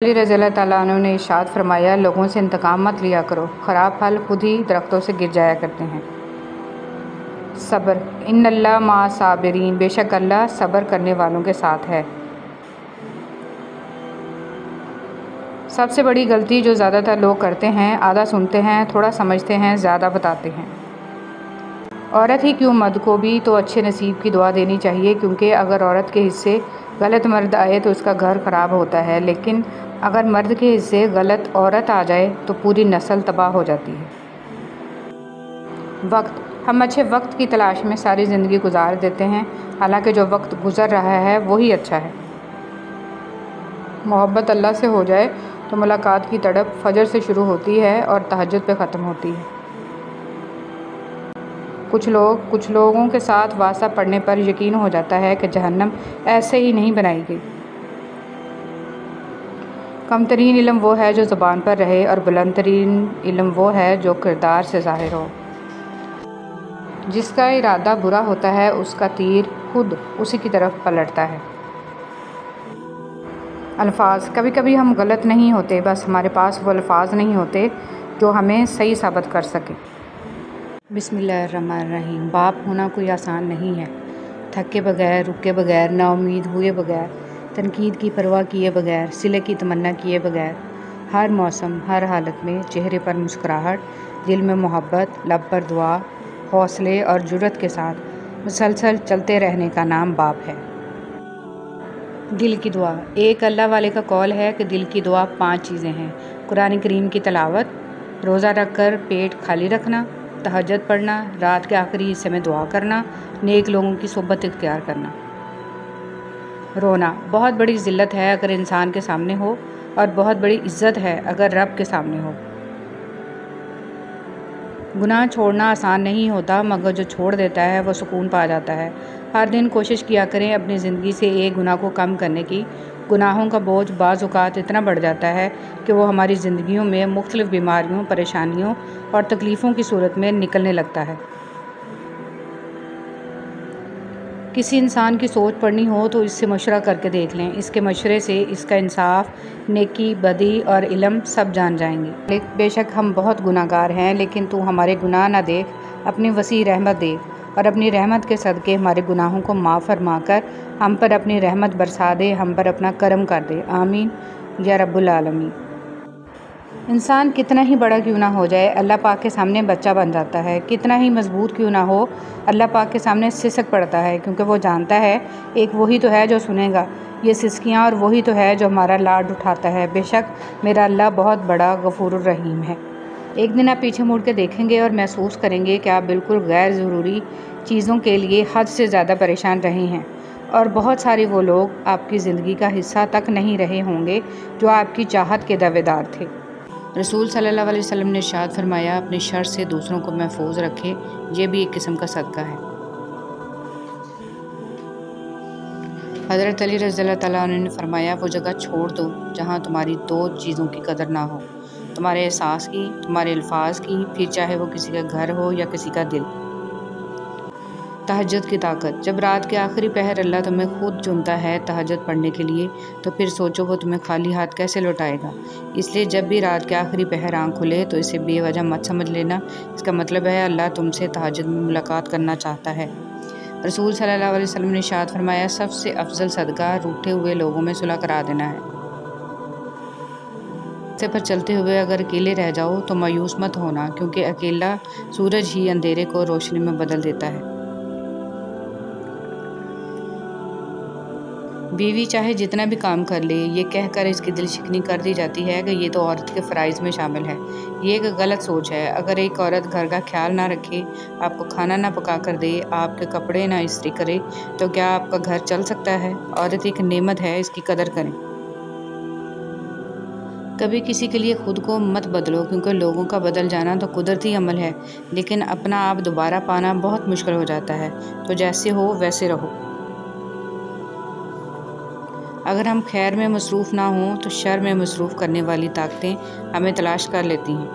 علی رضی اللہ تعالیٰ عنہ نے ارشاد فرمایا، لوگوں سے انتقام مت لیا کرو، خراب پھل خود ہی درختوں سے گر جایا کرتے ہیں۔ صبر، ان اللہ مع الصابرین، بے شک اللہ صبر کرنے والوں کے ساتھ ہے۔ سب سے بڑی غلطی جو زیادہ تر لوگ کرتے ہیں، آدھا سنتے ہیں، تھوڑا سمجھتے ہیں، زیادہ بتاتے ہیں۔ عورت ہی کیوں، مرد کو بھی تو اچھے نصیب کی دعا دینی چاہیے، کیونکہ اگر عورت کے حصے غلط مرد آئے تو اس کا گھر خراب ہوتا ہے، لیکن اگر مرد کے حصے غلط عورت آ جائے تو پوری نسل تباہ ہو جاتی ہے۔ وقت، ہم اچھے وقت کی تلاش میں ساری زندگی گزار دیتے ہیں، حالانکہ جو وقت گزر رہا ہے وہی اچھا ہے۔ محبت اللہ سے ہو جائے تو ملاقات کی تڑپ فجر سے شروع ہوتی ہے اور تہجد پہ ختم ہوتی ہے۔ کچھ لوگوں کے ساتھ واسطہ پڑنے پر یقین ہو جاتا ہے کہ جہنم ایسے ہی نہیں بنائی گئی۔ کم ترین علم وہ ہے جو زبان پر رہے، اور بلند ترین علم وہ ہے جو کردار سے ظاہر ہو۔ جس کا ارادہ برا ہوتا ہے اس کا تیر خود اسی کی طرف پلٹتا ہے۔ الفاظ، کبھی کبھی ہم غلط نہیں ہوتے، بس ہمارے پاس وہ الفاظ نہیں ہوتے جو ہمیں صحیح ثابت کر سکیں۔ بسم اللہ الرحمن الرحیم۔ باپ ہونا کوئی آسان نہیں ہے۔ تھکے بغیر، رکے بغیر، نا امید ہوئے بغیر، تنقید کی پرواہ کیے بغیر، صلے کی تمنا کیے بغیر، ہر موسم، ہر حالت میں چہرے پر مسکراہٹ، دل میں محبت، لب پر دعا، حوصلے اور جرأت کے ساتھ مسلسل چلتے رہنے کا نام باپ ہے۔ دل کی دعا، ایک اللہ والے کا قول ہے کہ دل کی دعا 5 چیزیں ہیں: قرآن کریم کی تلاوت، روزہ رکھ کر پیٹ خالی رکھنا، تہجد پڑھنا، رات کے آخری حصے میں دعا کرنا، نیک لوگوں کی صحبت اختیار کرنا۔ رونا بہت بڑی ذلت ہے اگر انسان کے سامنے ہو، اور بہت بڑی عزت ہے اگر رب کے سامنے ہو۔ گناہ چھوڑنا آسان نہیں ہوتا، مگر جو چھوڑ دیتا ہے وہ سکون پا جاتا ہے۔ ہر دن کوشش کیا کریں اپنی زندگی سے ایک گناہ کو کم کرنے کی۔ گناہوں کا بوجھ بعض اوقات اتنا بڑھ جاتا ہے کہ وہ ہماری زندگیوں میں مختلف بیماریوں، پریشانیوں اور تکلیفوں کی صورت میں نکلنے لگتا ہے۔ کسی انسان کی سوچ پڑھنی ہو تو اس سے مشورہ کر کے دیکھ لیں، اس کے مشورے سے اس کا انصاف، نیکی، بدی اور علم سب جان جائیں گے۔ بے شک ہم بہت گناہ گار ہیں، لیکن تو ہمارے گناہ نہ دیکھ، اپنی وسیع رحمت دیکھ، اور اپنی رحمت کے صدقے ہمارے گناہوں کو معاف فرما کر ہم پر اپنی رحمت برسا دے، ہم پر اپنا کرم کر دے، آمین یا رب العالمین۔ انسان کتنا ہی بڑا کیوں نہ ہو جائے، اللہ پاک کے سامنے بچہ بن جاتا ہے۔ کتنا ہی مضبوط کیوں نہ ہو، اللہ پاک کے سامنے سسک پڑتا ہے، کیونکہ وہ جانتا ہے ایک وہی تو ہے جو سنے گا یہ سسکیاں، اور وہی تو ہے جو ہمارا لاڈ اٹھاتا ہے۔ بے شک میرا اللہ بہت بڑا غفور الرحیم ہے۔ ایک دن آپ پیچھے مڑ کے دیکھیں گے اور محسوس کریں گے کہ آپ بالکل غیر ضروری چیزوں کے لیے حد سے زیادہ پریشان رہے ہیں، اور بہت سارے وہ لوگ آپ کی زندگی کا حصہ تک نہیں رہے ہوں گے جو آپ کی چاہت کے دعوے دار تھے۔ رسول صلی اللہ علیہ وسلم نے ارشاد فرمایا، اپنی شر سے دوسروں کو محفوظ رکھے، یہ بھی ایک قسم کا صدقہ ہے۔ حضرت علی رضی اللہ تعالیٰ عنہ نے فرمایا، وہ جگہ چھوڑ دو جہاں تمہاری 2 چیزوں کی قدر نہ ہو، تمہارے احساس کی، تمہارے الفاظ کی، پھر چاہے وہ کسی کا گھر ہو یا کسی کا دل۔ تہجد کی طاقت، جب رات کے آخری پہر اللہ تمہیں خود چنتا ہے تہجد پڑھنے کے لیے، تو پھر سوچو وہ تمہیں خالی ہاتھ کیسے لوٹائے گا۔ اس لیے جب بھی رات کے آخری پہر آنکھ کھلے تو اسے بے وجہ مت سمجھ لینا، اس کا مطلب ہے اللہ تم سے تہجد میں ملاقات کرنا چاہتا ہے۔ رسول صلی اللہ علیہ وسلم نے ارشاد فرمایا، سب سے افضل صدقہ روٹھے ہوئے لوگوں میں صلح کرا دینا ہے۔ راستے پر چلتے ہوئے اگر اکیلے رہ جاؤ تو مایوس مت ہونا، کیونکہ اکیلا سورج ہی اندھیرے کو روشنی میں بدل دیتا ہے۔ بیوی چاہے جتنا بھی کام کر لے، یہ کہہ کر اس کی دل شکنی کر دی جاتی ہے کہ یہ تو عورت کے فرائض میں شامل ہے۔ یہ ایک غلط سوچ ہے۔ اگر ایک عورت گھر کا خیال نہ رکھے، آپ کو کھانا نہ پکا کر دے، آپ کے کپڑے نہ استری کرے، تو کیا آپ کا گھر چل سکتا ہے؟ عورت ایک نعمت ہے، اس کی قدر کریں۔ کبھی کسی کے لیے خود کو مت بدلو، کیونکہ لوگوں کا بدل جانا تو قدرتی عمل ہے، لیکن اپنا آپ دوبارہ پانا بہت مشکل ہو جاتا ہے۔ تو جیسے ہو ویسے رہو۔ اگر ہم خیر میں مصروف نہ ہوں تو شر میں مصروف کرنے والی طاقتیں ہمیں تلاش کر لیتی ہیں۔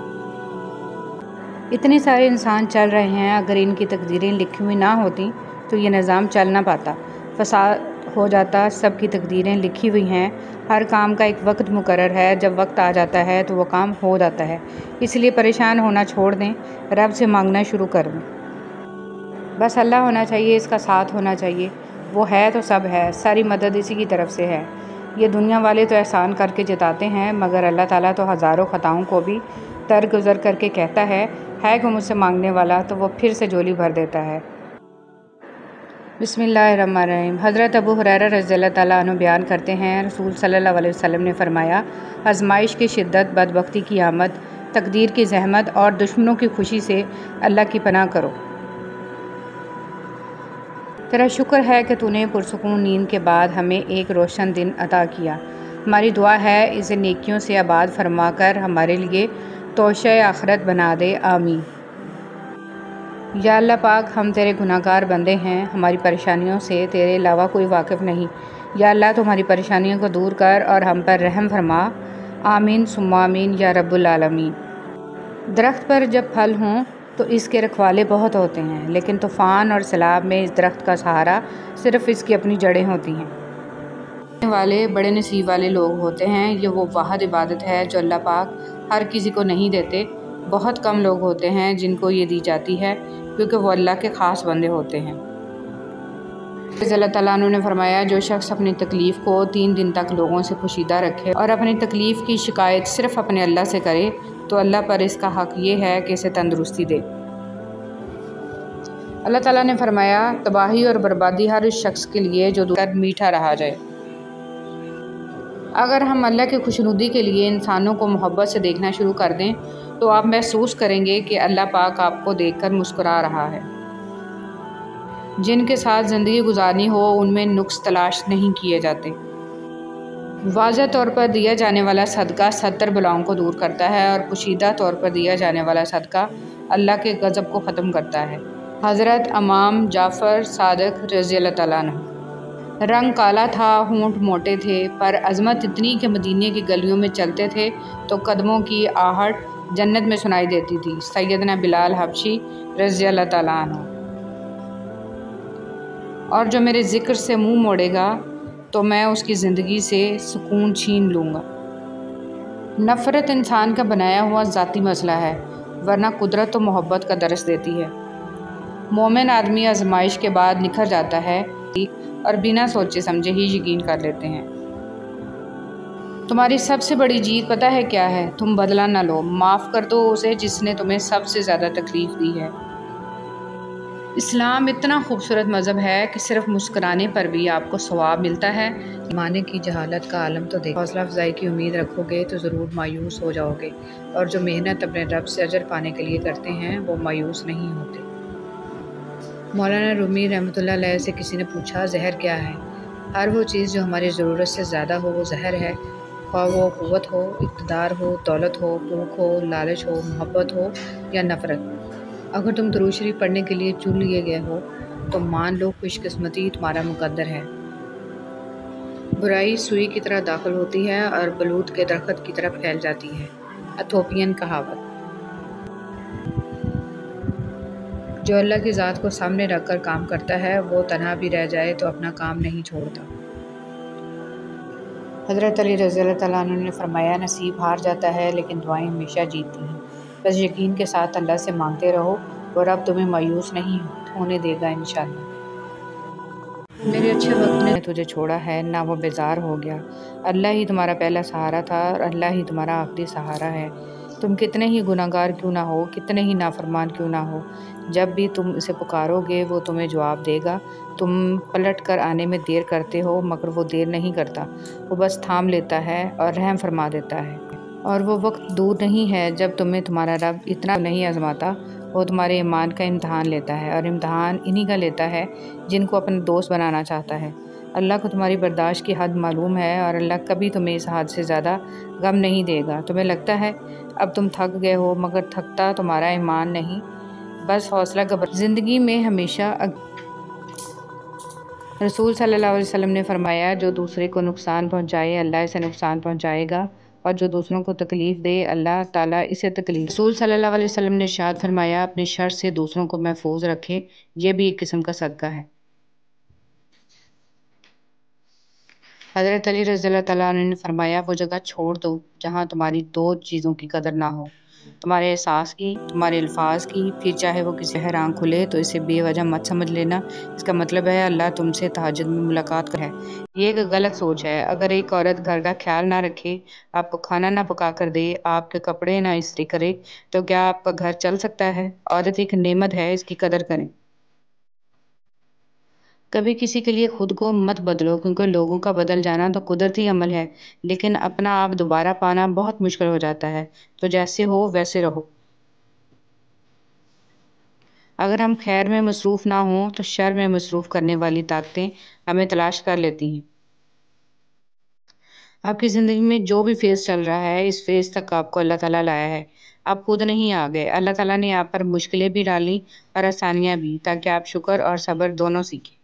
اتنے سارے انسان چل رہے ہیں، اگر ان کی تقدیریں لکھی ہوئی نہ ہوتی تو یہ نظام چل نہ پاتا۔ فساد ہو جاتا، سب کی تقدیریں لکھی ہوئی ہیں، ہر کام کا ایک وقت مقرر ہے، جب وقت آ جاتا ہے تو وہ کام ہو جاتا ہے، اس لیے پریشان ہونا چھوڑ دیں، رب سے مانگنا شروع کر دیں۔ بس اللہ ہونا چاہیے، اس کا ساتھ ہونا چاہیے، وہ ہے تو سب ہے، ساری مدد اسی کی طرف سے ہے۔ یہ دنیا والے تو احسان کر کے جتاتے ہیں، مگر اللہ تعالیٰ تو ہزاروں خطاؤں کو بھی درگزر کر کے کہتا ہے کہ مجھ سے مانگنے والا، تو وہ پھر سے جھولی بھر دیتا ہے۔ بسم اللہ الرحمن الرحیم۔ حضرت ابو ہریرہ رضی اللہ تعالیٰ عنہ بیان کرتے ہیں، رسول صلی اللہ علیہ وسلم نے فرمایا، آزمائش کی شدت، بدبختی کی آمد، تقدیر کی زحمت اور دشمنوں کی خوشی سے اللہ کی پناہ کرو۔ تیرا شکر ہے کہ تو نے پرسکون نیند کے بعد ہمیں ایک روشن دن عطا کیا۔ ہماری دعا ہے اسے نیکیوں سے آباد فرما کر ہمارے لیے توشہ آخرت بنا دے، آمین۔ یا اللہ پاک، ہم تیرے گناہ گار بندے ہیں، ہماری پریشانیوں سے تیرے علاوہ کوئی واقف نہیں۔ یا اللہ تمہاری پریشانیوں کو دور کر اور ہم پر رحم فرما، آمین ثم آمین یا رب العالمین۔ درخت پر جب پھل ہوں تو اس کے رکھوالے بہت ہوتے ہیں، لیکن طوفان اور سیلاب میں اس درخت کا سہارا صرف اس کی اپنی جڑیں ہوتی ہیں۔ والے بڑے نصیب والے لوگ ہوتے ہیں، یہ وہ واحد عبادت ہے جو اللہ پاک ہر کسی کو نہیں دیتے۔ بہت کم لوگ ہوتے ہیں جن کو یہ دی جاتی ہے، کیونکہ وہ اللہ کے خاص بندے ہوتے ہیں۔ اللہ تعالیٰ عنہ نے فرمایا، جو شخص اپنی تکلیف کو 3 دن تک لوگوں سے پوشیدہ رکھے اور اپنی تکلیف کی شکایت صرف اپنے اللہ سے کرے تو اللہ پر اس کا حق یہ ہے کہ اسے تندرستی دے۔ اللہ تعالیٰ نے فرمایا، تباہی اور بربادی ہر اس شخص کے لیے جو کر میٹھا رہا جائے۔ اگر ہم اللہ کی خوشنودی کے لیے انسانوں کو محبت سے دیکھنا شروع کر دیں تو آپ محسوس کریں گے کہ اللہ پاک آپ کو دیکھ کر مسکرا رہا ہے۔ جن کے ساتھ زندگی گزارنی ہو ان میں نقص تلاش نہیں کیے جاتے۔ واضح طور پر دیا جانے والا صدقہ 70 بلاؤں کو دور کرتا ہے اور پوشیدہ طور پر دیا جانے والا صدقہ اللہ کے غضب کو ختم کرتا ہے۔ حضرت امام جعفر صادق رضی اللہ تعالیٰ عنہ۔ رنگ کالا تھا، ہونٹ موٹے تھے، پر عظمت اتنی کہ مدینے کی گلیوں میں چلتے تھے تو قدموں کی آہٹ جنت میں سنائی دیتی تھی۔ سیدنا بلال حبشی رضی اللہ تعالیٰ عنہ۔ اور جو میرے ذکر سے منہ موڑے گا تو میں اس کی زندگی سے سکون چھین لوں گا۔ نفرت انسان کا بنایا ہوا ذاتی مسئلہ ہے، ورنہ قدرت و محبت کا درس دیتی ہے۔ مومن آدمی آزمائش کے بعد نکھر جاتا ہے اور بنا سوچے سمجھے ہی یقین کر لیتے ہیں۔ تمہاری سب سے بڑی جیت پتہ ہے کیا ہے؟ تم بدلہ نہ لو، معاف کر دو اسے جس نے تمہیں سب سے زیادہ تکلیف دی ہے۔ اسلام اتنا خوبصورت مذہب ہے کہ صرف مسکرانے پر بھی آپ کو ثواب ملتا ہے۔ زمانے کی جہالت کا عالم تو دیکھو، حوصلہ افزائی کی امید رکھو گے تو ضرور مایوس ہو جاؤ گے، اور جو محنت اپنے رب سے اجر پانے کے لیے کرتے ہیں وہ مایوس نہیں ہوتے۔ مولانا رومی رحمۃ اللہ علیہ سے کسی نے پوچھا، زہر کیا ہے؟ ہر وہ چیز جو ہماری ضرورت سے زیادہ ہو وہ زہر ہے، خواہ وہ قوت ہو، اقتدار ہو، دولت ہو، بھوک ہو، لالچ ہو، محبت ہو یا نفرت۔ اگر تم درود شریف پڑھنے کے لیے چن لیے گئے ہو تو مان لو خوش قسمتی تمہارا مقدر ہے۔ برائی سوئی کی طرح داخل ہوتی ہے اور بلوط کے درخت کی طرف پھیل جاتی ہے۔ ایتھوپین کہاوت۔ جو اللہ کی ذات کو سامنے رکھ کر کام کرتا ہے وہ تنہا بھی رہ جائے تو اپنا کام نہیں چھوڑتا۔ حضرت علی رضی اللہ تعالیٰ عنہ نے فرمایا، نصیب ہار جاتا ہے لیکن دعائیں ہمیشہ جیتتی ہیں۔ بس یقین کے ساتھ اللہ سے مانگتے رہو، اور اب تمہیں مایوس نہیں ہونے دے گا انشاءاللہ۔ میرے اچھے وقت نے تجھے چھوڑا ہے، نہ وہ بیزار ہو گیا۔ اللہ ہی تمہارا پہلا سہارا تھا اور اللہ ہی تمہارا آخری سہارا ہے۔ تم کتنے ہی گناہ گار کیوں نہ ہو، کتنے ہی نافرمان کیوں نہ ہو، جب بھی تم اسے پکارو گے وہ تمہیں جواب دے گا۔ تم پلٹ کر آنے میں دیر کرتے ہو مگر وہ دیر نہیں کرتا، وہ بس تھام لیتا ہے اور رحم فرما دیتا ہے۔ اور وہ وقت دور نہیں ہے جب تمہیں تمہارا رب اتنا نہیں آزماتا، وہ تمہارے ایمان کا امتحان لیتا ہے، اور امتحان انہی کا لیتا ہے جن کو اپنا دوست بنانا چاہتا ہے۔ اللہ کو تمہاری برداشت کی حد معلوم ہے، اور اللہ کبھی تمہیں اس حد سے زیادہ غم نہیں دے گا۔ تمہیں لگتا ہے اب تم تھک گئے ہو، مگر تھکتا تمہارا ایمان نہیں، بس حوصلہ زندگی میں ہمیشہ رسول صلی اللہ علیہ وسلم نے فرمایا، جو دوسرے کو نقصان پہنچائے اللہ اسے نقصان پہنچائے گا، اور جو دوسروں کو تکلیف دے اللہ تعالیٰ اسے تکلیف۔ رسول صلی اللہ علیہ وسلم نے ارشاد فرمایا، اپنے شر سے دوسروں کو محفوظ رکھیں، یہ بھی ایک قسم کا صدقہ ہے۔ حضرت علی رضی اللہ تعالیٰ عنہ نے فرمایا، وہ جگہ چھوڑ دو جہاں تمہاری دو چیزوں کی قدر نہ ہو، تمہارے احساس کی، تمہارے الفاظ کی، پھر چاہے وہ کسی ہر آنکھ کھلے تو اسے بے وجہ مت سمجھ لینا، اس کا مطلب ہے اللہ تم سے تہجد میں ملاقات کر ہے۔ یہ ایک غلط سوچ ہے۔ اگر ایک عورت گھر کا خیال نہ رکھے، آپ کو کھانا نہ پکا کر دے، آپ کے کپڑے نہ استری کرے، تو کیا آپ کا گھر چل سکتا ہے؟ عورت ایک نعمت ہے، اس کی قدر کریں۔ کبھی کسی کے لیے خود کو مت بدلو، کیونکہ لوگوں کا بدل جانا تو قدرتی عمل ہے، لیکن اپنا آپ دوبارہ پانا بہت مشکل ہو جاتا ہے۔ تو جیسے ہو ویسے رہو۔ اگر ہم خیر میں مصروف نہ ہوں تو شر میں مصروف کرنے والی طاقتیں ہمیں تلاش کر لیتی ہیں۔ آپ کی زندگی میں جو بھی فیز چل رہا ہے، اس فیز تک آپ کو اللہ تعالیٰ لایا ہے۔ آپ خود نہیں آ گئے، اللہ تعالیٰ نے آپ پر مشکلیں بھی ڈالی اور آسانیاں بھی، تاکہ آپ شکر اور صبر دونوں سیکھیں۔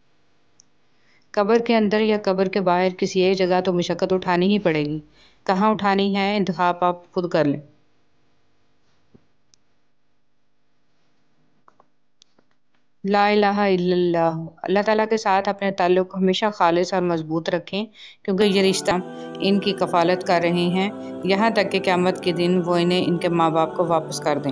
قبر کے اندر یا قبر کے باہر کسی ایک جگہ تو مشقت اٹھانی ہی پڑے گی۔ کہاں اٹھانی ہے، انتخاب آپ خود کر لیں۔ لا الہ الا اللہ۔ اللہ تعالیٰ کے ساتھ اپنے تعلق ہمیشہ خالص اور مضبوط رکھیں، کیونکہ یہ رشتہ ان کی کفالت کر رہے ہیں، یہاں تک کہ قیامت کے دن وہ انہیں ان کے ماں باپ کو واپس کر دیں۔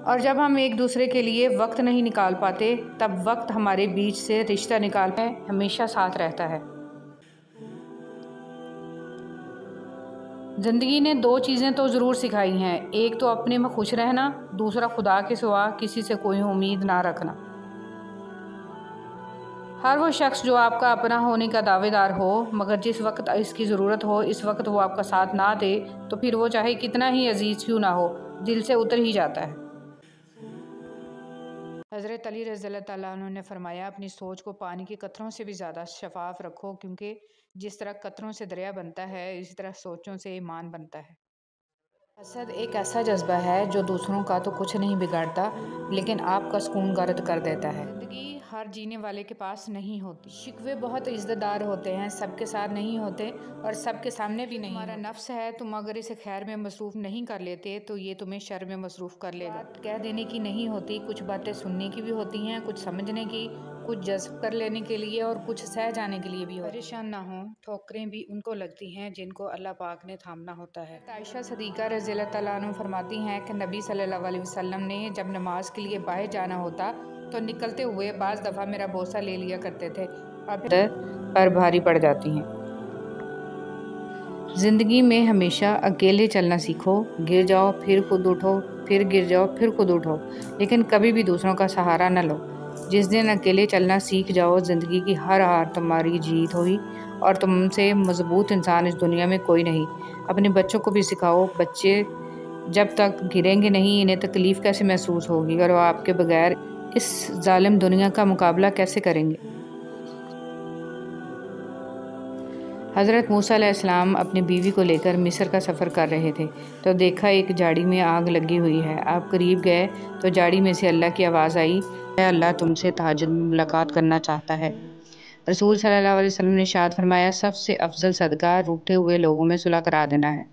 اور جب ہم ایک دوسرے کے لیے وقت نہیں نکال پاتے، تب وقت ہمارے بیچ سے رشتہ نکالتا ہے، ہمیشہ ساتھ رہتا ہے۔ زندگی نے دو چیزیں تو ضرور سکھائی ہیں، ایک تو اپنے میں خوش رہنا، دوسرا خدا کے سوا کسی سے کوئی امید نہ رکھنا۔ ہر وہ شخص جو آپ کا اپنا ہونے کا دعوے دار ہو، مگر جس وقت اس کی ضرورت ہو اس وقت وہ آپ کا ساتھ نہ دے، تو پھر وہ چاہے کتنا ہی عزیز کیوں نہ ہو، دل سے اتر ہی جاتا ہے۔ حضرت علی رضی اللہ تعالیٰ عنہ نے فرمایا، اپنی سوچ کو پانی کے قطروں سے بھی زیادہ شفاف رکھو، کیونکہ جس طرح قطروں سے دریا بنتا ہے، اسی طرح سوچوں سے ایمان بنتا ہے۔ حسد ایک ایسا جذبہ ہے جو دوسروں کا تو کچھ نہیں بگاڑتا، لیکن آپ کا سکون گرد کر دیتا ہے۔ زندگی ہر جینے والے کے پاس نہیں ہوتی۔ شکوے بہت عزت دار ہوتے ہیں، سب کے ساتھ نہیں ہوتے اور سب کے سامنے بھی نہیں۔ تمہارا نفس ہے، تم اگر اسے خیر میں مصروف نہیں کر لیتے تو یہ تمہیں شر میں مصروف کر لے گا۔ کہہ دینے کی نہیں ہوتی، کچھ باتیں سننے کی بھی ہوتی ہیں، کچھ سمجھنے کی، کچھ جذب کر لینے کے لیے اور کچھ سہ جانے کے لیے بھی ہوتی ہیں۔ پریشان نہ ہوں، ٹھوکریں بھی ان کو لگتی ہیں جن کو اللہ پاک نے تھامنا ہوتا ہے۔ عائشہ صدیقہ رضی اللہ تعالیٰ عنہ فرماتی ہیں کہ نبی صلی اللہ علیہ وسلم نے جب نماز کے لیے باہر جانا ہوتا تو نکلتے ہوئے بعض دفعہ میرا بوسہ لے لیا کرتے تھے اور پھر پر بھاری پڑ جاتی ہیں۔ زندگی میں ہمیشہ اکیلے چلنا سیکھو، گر جاؤ پھر خود اٹھو، پھر گر جاؤ پھر خود اٹھو، لیکن کبھی بھی دوسروں کا سہارا نہ لو۔ جس دن اکیلے چلنا سیکھ جاؤ، زندگی کی ہر ہار تمہاری جیت ہوئی اور تم سے مضبوط انسان اس دنیا میں کوئی نہیں۔ اپنے بچوں کو بھی سکھاؤ، بچے جب تک گریں گے نہیں انہیں تکلیف کیسے محسوس ہوگی اور وہ آپ کے بغیر اس ظالم دنیا کا مقابلہ کیسے کریں گے۔ حضرت موسیٰ علیہ السلام اپنی بیوی کو لے کر مصر کا سفر کر رہے تھے تو دیکھا ایک جھاڑی میں آگ لگی ہوئی ہے۔ آپ قریب گئے تو جھاڑی میں سے اللہ کی آواز آئی، اے اللہ تم سے تہجد میں ملاقات کرنا چاہتا ہے۔ رسول صلی اللہ علیہ وسلم نے ارشاد فرمایا، سب سے افضل صدقہ روٹھے ہوئے لوگوں میں صلح کرا دینا ہے۔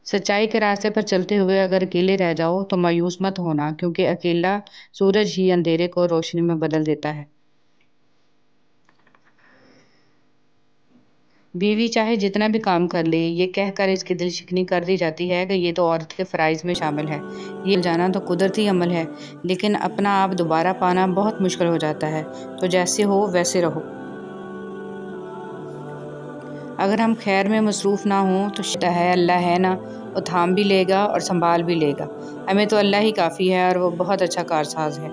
سچائی کے راستے پر چلتے ہوئے اگر اکیلے رہ جاؤ تو مایوس مت ہونا، کیونکہ اکیلا سورج ہی اندھیرے کو روشنی میں بدل دیتا ہے۔ بیوی چاہے جتنا بھی کام کر لے، یہ کہہ کر اس کی دل شکنی کر دی جاتی ہے کہ یہ تو عورت کے فرائض میں شامل ہے، یہ جانا تو قدرتی عمل ہے، لیکن اپنا آپ دوبارہ پانا بہت مشکل ہو جاتا ہے۔ تو جیسے ہو ویسے رہو۔ اگر ہم خیر میں مصروف نہ ہوں تو شتا ہے اللہ ہے نا، وہ تھام بھی لے گا اور سنبھال بھی لے گا۔ ہمیں تو اللہ ہی کافی ہے اور وہ بہت اچھا کارساز ہے۔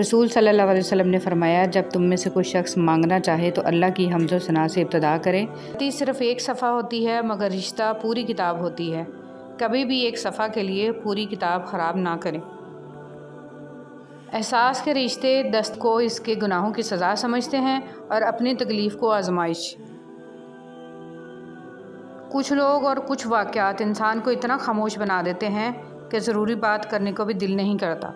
رسول صلی اللہ علیہ وسلم نے فرمایا، جب تم میں سے کوئی شخص مانگنا چاہے تو اللہ کی حمد و ثنا سے ابتدا کرے۔ صرف ایک صفحہ ہوتی ہے مگر رشتہ پوری کتاب ہوتی ہے۔ کبھی بھی ایک صفحہ کے لیے پوری کتاب خراب نہ کریں۔ احساس کے رشتے دست کو اس کے گناہوں کی سزا سمجھتے ہیں اور اپنی تکلیف کو آزمائش۔ کچھ لوگ اور کچھ واقعات انسان کو اتنا خاموش بنا دیتے ہیں کہ ضروری بات کرنے کو بھی دل نہیں کرتا۔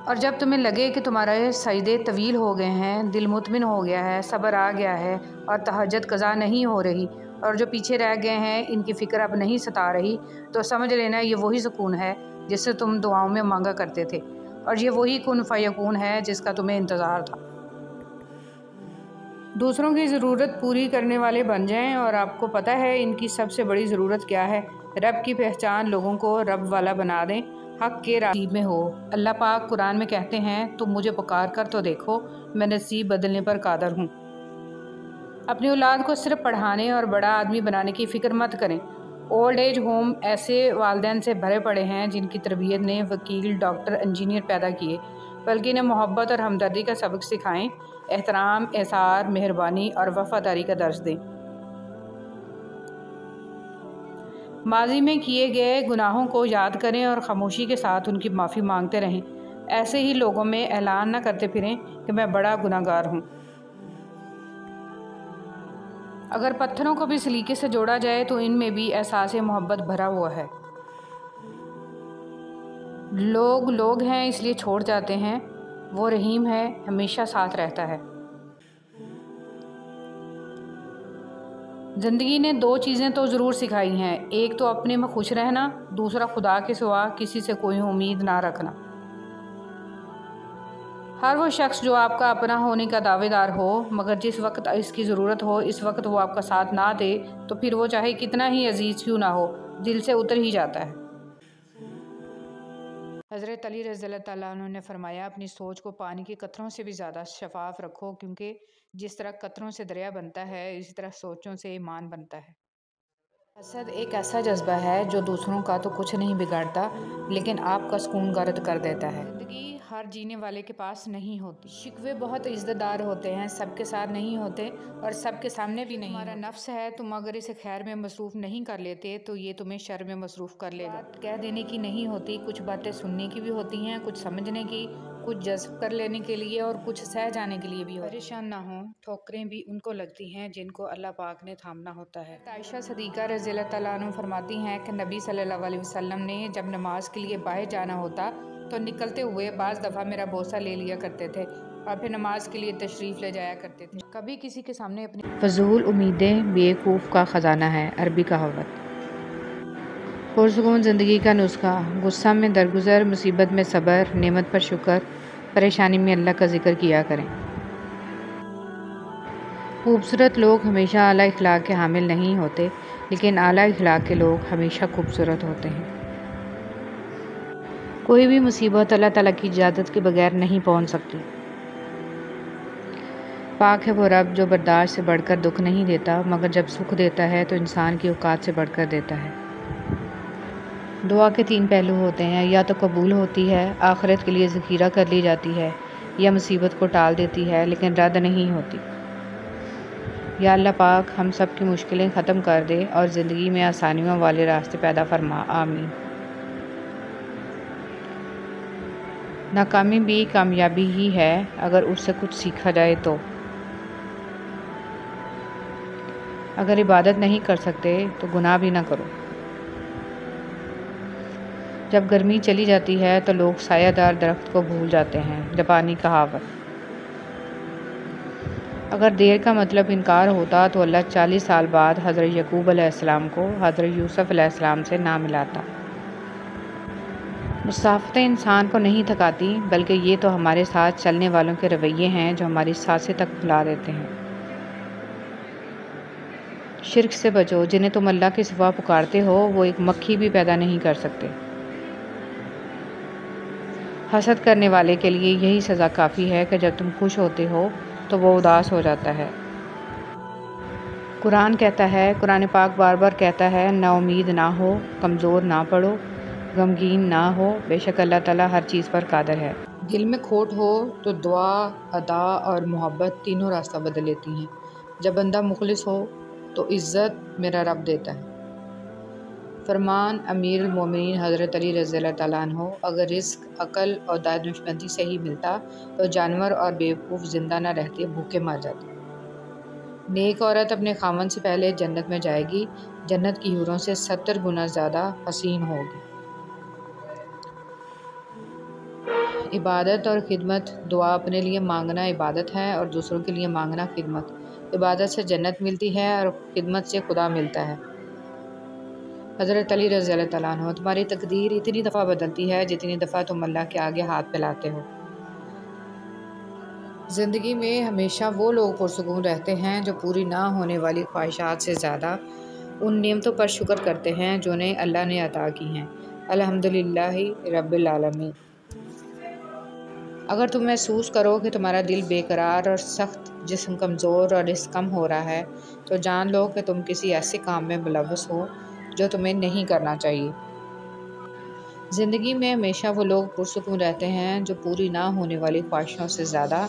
اور جب تمہیں لگے کہ تمہارے سجدے طویل ہو گئے ہیں، دل مطمئن ہو گیا ہے، صبر آ گیا ہے اور تہجد قضا نہیں ہو رہی، اور جو پیچھے رہ گئے ہیں ان کی فکر اب نہیں ستا رہی، تو سمجھ لینا یہ وہی سکون ہے جس سے تم دعاؤں میں مانگا کرتے تھے، اور یہ وہی کن فیکون ہے جس کا تمہیں انتظار تھا۔ دوسروں کی ضرورت پوری کرنے والے بن جائیں، اور آپ کو پتہ ہے ان کی سب سے بڑی ضرورت کیا ہے؟ رب کی پہچان، لوگوں کو رب والا بنا دیں، حق کے راستہ میں ہو۔ اللہ پاک قرآن میں کہتے ہیں، تم مجھے پکار کر تو دیکھو، میں نصیب بدلنے پر قادر ہوں۔ اپنی اولاد کو صرف پڑھانے اور بڑا آدمی بنانے کی فکر مت کریں۔ اولڈ ایج ہوم ایسے والدین سے بھرے پڑے ہیں جن کی تربیت نے وکیل، ڈاکٹر، انجینئر پیدا کیے، بلکہ انہیں محبت اور ہمدردی کا سبق سکھائیں، احترام، احسان، مہربانی اور وفاداری کا درس دیں۔ ماضی میں کیے گئے گناہوں کو یاد کریں اور خاموشی کے ساتھ ان کی معافی مانگتے رہیں۔ ایسے ہی لوگوں میں اعلان نہ کرتے پھریں کہ میں بڑا گناہ گار ہوں۔ اگر پتھروں کو بھی سلیقے سے جوڑا جائے تو ان میں بھی احساس محبت بھرا ہوا ہے۔ لوگ ہیں اس لیے چھوڑ جاتے ہیں، وہ رحیم ہے، ہمیشہ ساتھ رہتا ہے۔ زندگی نے دو چیزیں تو ضرور سکھائی ہیں، ایک تو اپنے میں خوش رہنا، دوسرا خدا کے سوا کسی سے کوئی امید نہ رکھنا۔ ہر وہ شخص جو آپ کا اپنا ہونے کا دعوے دار ہو، مگر جس وقت اس کی ضرورت ہو اس وقت وہ آپ کا ساتھ نہ دے، تو پھر وہ چاہے کتنا ہی عزیز کیوں نہ ہو، دل سے اتر ہی جاتا ہے۔ حضرت علی رضی اللہ تعالیٰ عنہ نے فرمایا، اپنی سوچ کو پانی کی قطروں سے بھی زیادہ شفاف رکھو، کیونکہ جس طرح قطروں سے دریا بنتا ہے اسی طرح سوچوں سے ایمان بنتا ہے۔ حسد ایک ایسا جذبہ ہے جو دوسروں کا تو کچھ نہیں بگاڑتا لیکن آپ کا سکون گرد کر دیتا ہے۔ زندگی ہر جینے والے کے پاس نہیں ہوتی، شکوے بہت عزت دار ہوتے ہیں، سب کے ساتھ نہیں ہوتے اور سب کے سامنے بھی نہیں۔ تمہارا نفس ہے، تم اگر اسے خیر میں مصروف نہیں کر لیتے تو یہ تمہیں شر میں مصروف کر لے گا۔ بات کہہ دینے کی نہیں ہوتی، کچھ باتیں سننے کی بھی ہوتی ہیں، کچھ سمجھنے کی، کچھ جذب کر لینے کے لیے اور کچھ سہ جانے کے لیے بھی ہوتی ہیں۔ پریشان نہ ہوں، ٹھوکریں بھی ان کو لگتی ہیں جن کو اللہ پاک نے تھامنا ہوتا ہے۔ عائشہ صدیقہ رضی اللہ تعالیٰ عنہ فرماتی ہیں کہ نبی صلی اللہ علیہ وسلم نے جب نماز کے لیے باہر جانا ہوتا تو نکلتے ہوئے بعض دفعہ میرا بوسہ لے لیا کرتے تھے اور پھر نماز کے لیے تشریف لے جایا کرتے تھے۔ کبھی کسی کے سامنے اپنی فضول امیدیں بیوقوف کا خزانہ ہے، عربی کہاوت۔ پرسکون زندگی کا نسخہ: غصہ میں درگزر، مصیبت میں صبر، نعمت پر شکر، پریشانی میں اللہ کا ذکر کیا کریں۔ خوبصورت لوگ ہمیشہ اعلیٰ اخلاق کے حامل نہیں ہوتے، لیکن اعلیٰ اخلاق کے لوگ ہمیشہ خوبصورت ہوتے ہیں۔ کوئی بھی مصیبت اللہ تعالیٰ کی اجازت کے بغیر نہیں پہنچ سکتی۔ پاک ہے وہ رب جو برداشت سے بڑھ کر دکھ نہیں دیتا، مگر جب سکھ دیتا ہے تو انسان کی اوقات سے بڑھ کر دیتا ہے۔ دعا کے تین پہلو ہوتے ہیں، یا تو قبول ہوتی ہے، آخرت کے لیے ذخیرہ کر لی جاتی ہے، یا مصیبت کو ٹال دیتی ہے لیکن رد نہیں ہوتی۔ یا اللہ پاک ہم سب کی مشکلیں ختم کر دے اور زندگی میں آسانیوں والے راستے پیدا فرما، آمین۔ ناکامی بھی کامیابی ہی ہے اگر اس سے کچھ سیکھا جائے تو۔ اگر عبادت نہیں کر سکتے تو گناہ بھی نہ کرو۔ جب گرمی چلی جاتی ہے تو لوگ سایہ دار درخت کو بھول جاتے ہیں، جاپانی کہاوت۔ اگر دیر کا مطلب انکار ہوتا تو اللہ 40 سال بعد حضرت یعقوب علیہ السلام کو حضرت یوسف علیہ السلام سے نہ ملاتا۔ مسافتیں انسان کو نہیں تھکاتی، بلکہ یہ تو ہمارے ساتھ چلنے والوں کے رویے ہیں جو ہماری سانسیں تک پھلا دیتے ہیں۔ شرک سے بچو، جنہیں تم اللہ کے سوا پکارتے ہو وہ ایک مکھی بھی پیدا نہیں کر سکتے۔ حسد کرنے والے کے لیے یہی سزا کافی ہے کہ جب تم خوش ہوتے ہو تو وہ اداس ہو جاتا ہے۔ قرآن پاک بار بار کہتا ہے، نا امید نہ ہو، کمزور نہ پڑو، غمگین نہ ہو، بے شک اللہ تعالیٰ ہر چیز پر قادر ہے۔ دل میں کھوٹ ہو تو دعا، ادا اور محبت تینوں راستہ بدل لیتی ہیں۔ جب بندہ مخلص ہو تو عزت میرا رب دیتا ہے۔ فرمان امیر المومنین حضرت علی رضی اللہ تعالیٰ عنہ، اگر رزق عقل اور دانشمندی سے ہی ملتا تو جانور اور بیوقوف زندہ نہ رہتے، بھوکے مر جاتے۔ نیک عورت اپنے خاوند سے پہلے جنت میں جائے گی، جنت کی حوروں سے 70 گنا زیادہ حسین ہوگی۔ عبادت اور خدمت: دعا اپنے لیے مانگنا عبادت ہے اور دوسروں کے لیے مانگنا خدمت۔ عبادت سے جنت ملتی ہے اور خدمت سے خدا ملتا ہے۔ حضرت علی رضی اللہ تعالیٰ عنہ: تمہاری تقدیر اتنی دفعہ بدلتی ہے جتنی دفعہ تم اللہ کے آگے ہاتھ پھیلاتے ہو۔ زندگی میں ہمیشہ وہ لوگ پرسکون رہتے ہیں جو پوری نہ ہونے والی خواہشات سے زیادہ ان نعمتوں پر شکر کرتے ہیں جو انہیں اللہ نے عطا کی ہیں۔ الحمدللہ رب العالمین۔ اگر تم محسوس کرو کہ تمہارا دل بے قرار اور سخت، جسم کمزور اور رزق کم ہو رہا ہے، تو جان لو کہ تم کسی ایسے کام میں ملوث ہو جو تمہیں نہیں کرنا چاہیے۔ زندگی میں ہمیشہ وہ لوگ پرسکون رہتے ہیں جو پوری نہ ہونے والی خواہشوں سے زیادہ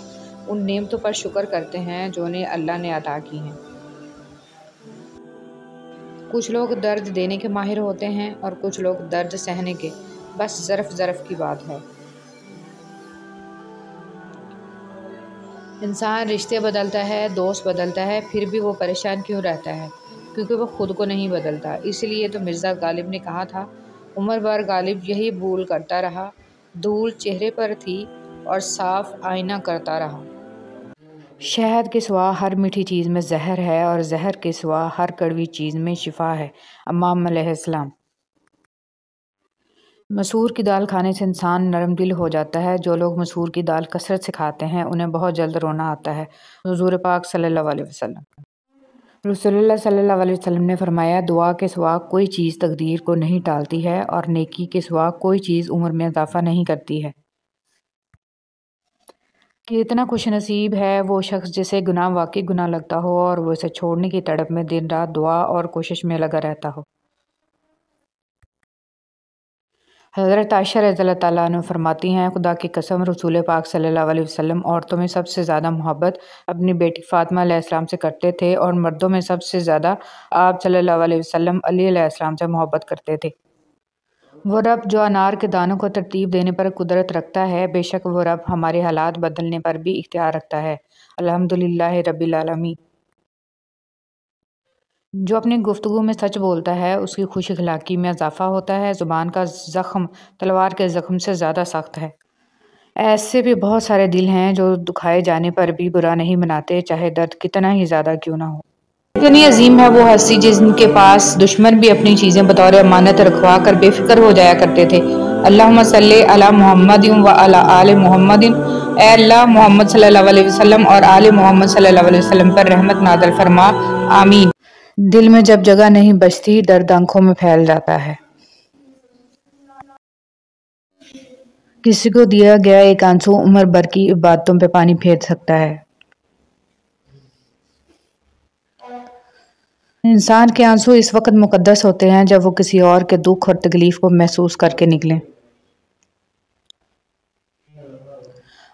ان نعمتوں پر شکر کرتے ہیں جو انہیں اللہ نے عطا کی ہیں۔ کچھ لوگ درد دینے کے ماہر ہوتے ہیں اور کچھ لوگ درد سہنے کے، بس ظرف کی بات ہے۔ انسان رشتے بدلتا ہے، دوست بدلتا ہے، پھر بھی وہ پریشان کیوں رہتا ہے؟ کیونکہ وہ خود کو نہیں بدلتا۔ اس لیے تو مرزا غالب نے کہا تھا، عمر بھر غالب یہی بھول کرتا رہا، دھول چہرے پر تھی اور صاف آئینہ کرتا رہا۔ شہد کے سوا ہر میٹھی چیز میں زہر ہے اور زہر کے سوا ہر کڑوی چیز میں شفا ہے۔ امام علیہ السلام۔ مسور کی دال کھانے سے انسان نرم دل ہو جاتا ہے۔ جو لوگ مسور کی دال کثرت سے کھاتے ہیں انہیں بہت جلد رونا آتا ہے۔ حضور پاک صلی اللہ علیہ وسلم۔ رسول اللہ صلی اللہ علیہ وسلم نے فرمایا، دعا کے سوا کوئی چیز تقدیر کو نہیں ٹالتی ہے اور نیکی کے سوا کوئی چیز عمر میں اضافہ نہیں کرتی ہے۔ کہ اتنا خوش نصیب ہے وہ شخص جسے گناہ واقعی گناہ لگتا ہو اور وہ اسے چھوڑنے کی تڑپ میں دن رات دعا اور کوشش میں لگا رہتا ہو۔ حضرت عائشہ رضی اللہ تعالیٰ عنہ فرماتی ہیں، خدا کی قسم رسول پاک صلی اللہ علیہ وسلم عورتوں میں سب سے زیادہ محبت اپنی بیٹی فاطمہ علیہ السلام سے کرتے تھے اور مردوں میں سب سے زیادہ آپ صلی اللہ علیہ وسلم علی علیہ السلام سے محبت کرتے تھے۔ وہ رب جو انار کے دانوں کو ترتیب دینے پر قدرت رکھتا ہے، بے شک وہ رب ہمارے حالات بدلنے پر بھی اختیار رکھتا ہے۔ الحمدللہ رب العالمین۔ جو اپنی گفتگو میں سچ بولتا ہے اس کی خوش اخلاقی میں اضافہ ہوتا ہے۔ زبان کا زخم تلوار کے زخم سے زیادہ سخت ہے۔ ایسے بھی بہت سارے دل ہیں جو دکھائے جانے پر بھی برا نہیں مناتے، چاہے درد کتنا ہی زیادہ کیوں نہ ہو۔ اتنی عظیم ہے وہ ہستی جن کے پاس دشمن بھی اپنی چیزیں بطور امانت رکھوا کر بے فکر ہو جایا کرتے تھے۔ اللہم صلی علی محمد و علی آل محمد۔ اے اللہ محمد صلی اللہ علیہ وسلم اور آل محمد صلی اللہ علیہ وسلم پر رحمت نازل فرما، آمین۔ دل میں جب جگہ نہیں بچتی، درد آنکھوں میں پھیل جاتا ہے۔ کسی کو دیا گیا ایک آنسو عمر بھر کی عبادتوں پہ پانی پھیر سکتا ہے۔ انسان کے آنسو اس وقت مقدس ہوتے ہیں جب وہ کسی اور کے دکھ اور تکلیف کو محسوس کر کے نکلیں۔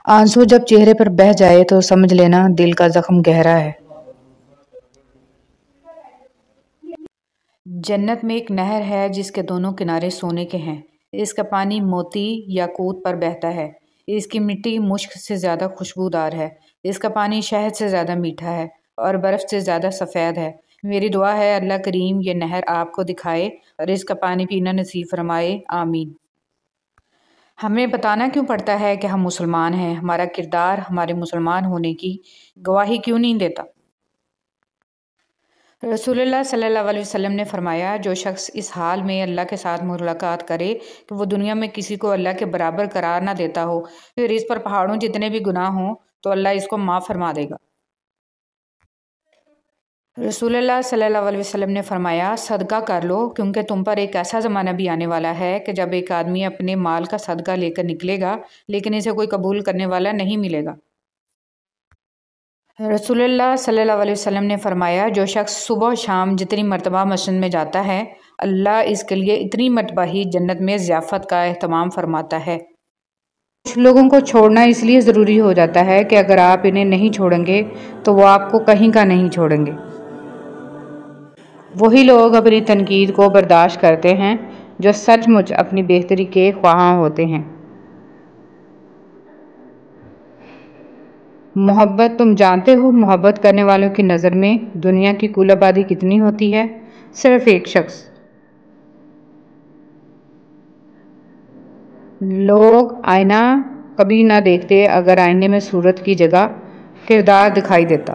آنسو جب چہرے پر بہہ جائے تو سمجھ لینا دل کا زخم گہرا ہے۔ جنت میں ایک نہر ہے جس کے دونوں کنارے سونے کے ہیں۔ اس کا پانی موتی یاقوت پر بہتا ہے۔ اس کی مٹی مشک سے زیادہ خوشبودار ہے۔ اس کا پانی شہد سے زیادہ میٹھا ہے اور برف سے زیادہ سفید ہے۔ میری دعا ہے اللہ کریم یہ نہر آپ کو دکھائے اور اس کا پانی پینا نصیب فرمائے، آمین۔ ہمیں بتانا کیوں پڑتا ہے کہ ہم مسلمان ہیں؟ ہمارا کردار ہمارے مسلمان ہونے کی گواہی کیوں نہیں دیتا؟ رسول اللہ صلی اللہ علیہ وسلم نے فرمایا، جو شخص اس حال میں اللہ کے ساتھ ملاقات کرے کہ وہ دنیا میں کسی کو اللہ کے برابر قرار نہ دیتا ہو، پھر اس پر پہاڑوں جتنے بھی گناہ ہوں تو اللہ اس کو معاف فرما دے گا۔ رسول اللہ صلی اللہ علیہ وسلم نے فرمایا، صدقہ کر لو کیونکہ تم پر ایک ایسا زمانہ بھی آنے والا ہے کہ جب ایک آدمی اپنے مال کا صدقہ لے کر نکلے گا لیکن اسے کوئی قبول کرنے والا نہیں ملے گا۔ رسول اللہ صلی اللہ علیہ وسلم نے فرمایا، جو شخص صبح و شام جتنی مرتبہ مسجد میں جاتا ہے اللہ اس کے لیے اتنی مرتبہ ہی جنت میں ضیافت کا اہتمام فرماتا ہے۔ کچھ لوگوں کو چھوڑنا اس لیے ضروری ہو جاتا ہے کہ اگر آپ انہیں نہیں چھوڑیں گے تو وہ آپ کو کہیں کا نہیں چھوڑیں گے۔ وہی لوگ اپنی تنقید کو برداشت کرتے ہیں جو سچ مچ اپنی بہتری کے خواہاں ہوتے ہیں۔ محبت، تم جانتے ہو محبت کرنے والوں کی نظر میں دنیا کی کل آبادی کتنی ہوتی ہے؟ صرف ایک شخص۔ لوگ آئینہ کبھی نہ دیکھتے اگر آئینے میں صورت کی جگہ کردار دکھائی دیتا۔